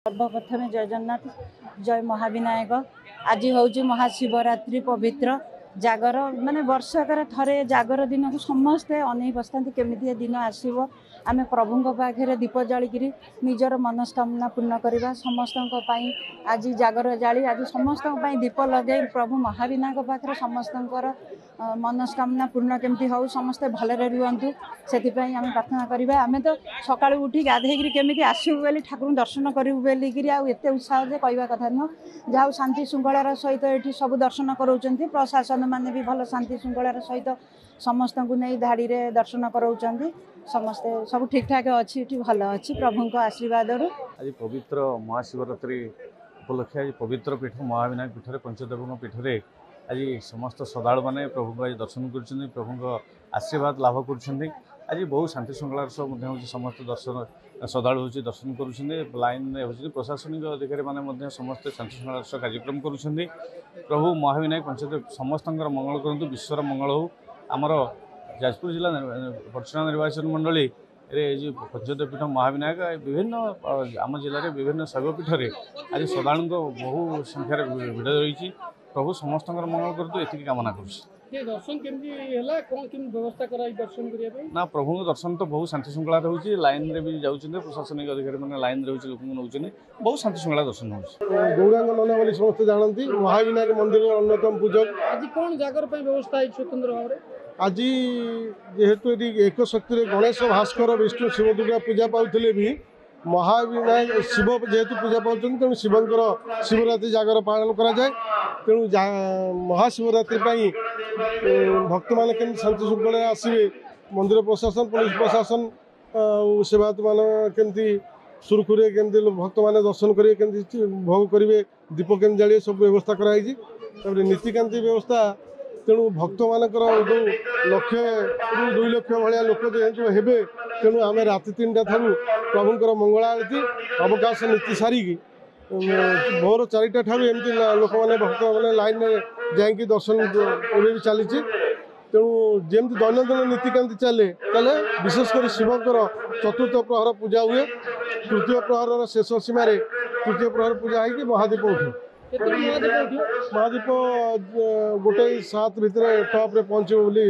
सर्वप्रथमे जय जगन्नाथ जय महाविनायक। आज हूँ महाशिवरात्रि पवित्र जागर माने वर्षकर थरे जागर दिन को समस्ते अनै बसता केमी दिन आसो आम प्रभु पाखे दीप जालिकी निजर मनस्कामना पूर्ण करवा समस्त आज जागर जाली आज समस्त दीप लगे प्रभु महाविनायक पाखे समस्त मनस्कामना पूर्ण केमती हो समस्ते भलरे रुहतु से आम प्रार्थना करवा। आम तो सका उठी गाधे केमी आसबू बोली ठाकुर दर्शन करूँ बोलिकी आते उत्साह जे कहवा कथा नुह जहाँ शांति श्रृंखलार सहित ये सब दर्शन कराऊँ प्रशासन मैंने भी भल शांति श्रृंखलार सहित समस्त को नहीं धाड़ी रे दर्शन कराऊँ समस्ते सब ठीक ठाक अच्छी भल अच्छी प्रभु आशीर्वाद। आज पवित्र महाशिवरात्रि उपलक्षे आज पवित्र पीठ महाविनायक पीठ पंचदेव पीठ में आज समस्त श्रद्धालु मैंने प्रभु को आज दर्शन कर प्रभु आशीर्वाद लाभ कर आज बहुत शांति श्रृंखलार सब समस्त दर्शन श्रद्धालु हूँ दर्शन कर लाइन हूँ प्रशासनिक अधिकारी मैंने समस्त शांति श्रृंखलार कार्यक्रम कर प्रभु महाविनायक पंचदेव समस्त मंगल करूँ विश्वर मंगल हो। आमर जाजपुर जिला पटना निर्वाचन मंडली पंचदेव पीठ महाविनायक विभिन्न आम जिले में विभिन्न शैवपीठ आज श्रद्धालु बहु संख्यार भिड़ रही प्रभु समस्त मंगल करूँ ये कामना कर दर्शन व्यवस्था दर्शन ना प्रभु दर्शन तो बहुत शांति श्रृंखला होती लाइन रे भी जाऊँ प्रशासनिक अधिकारी मैंने लाइन रे लोक नौ बहुत शांति श्रृंखला दर्शन हो गौरांग नना बोली समस्त जानती महाविनायक मंदिर अन्यतम पूजक आज कौन जागर व्यवस्था है स्वतंत्र भाव आज जेहेतु एक शक्ति गणेश भास्कर विष्णु शिव दुर्गा पूजा पाते भी महाविनायक शिव जेहेतु पूजा पाते तेणु शिवंकर शिवरात्रि जागर पालन करा जाए तेणु महाशिवरात्रि भक्त मैंने केमती शांति श्रृंखला आसवे मंदिर प्रशासन पुलिस प्रशासन सेवायत मान केमती सुरखुरे केमती भक्त मैंने दर्शन करेंगे केमती भोग करेंगे दीप केमती जालिए सब व्यवस्था कराई नीतिकांति व्यवस्था तेणु भक्त मानकर जो लक्ष रु 2 लाख भाया लोक जेहेतु हेबे तेणु आम राति 3टा ठारू प्रभुंर मंगला आरती अवकाश नीति सारिकी भोर 4टा ठारू एमती लोक मैंने भक्त मैंने लाइन जाकि दर्शन भी चली तेणु जमी दैनंदिन नीतिकांति चले चले विशेषकर शिवंकर चतुर्थ प्रहर पूजा हुए तृतीय प्रहर शेष सीमार तृतीय प्रहर पूजा है महादीप उठे महादीप 1:07 भितर टॉप रे पहुंचे बोली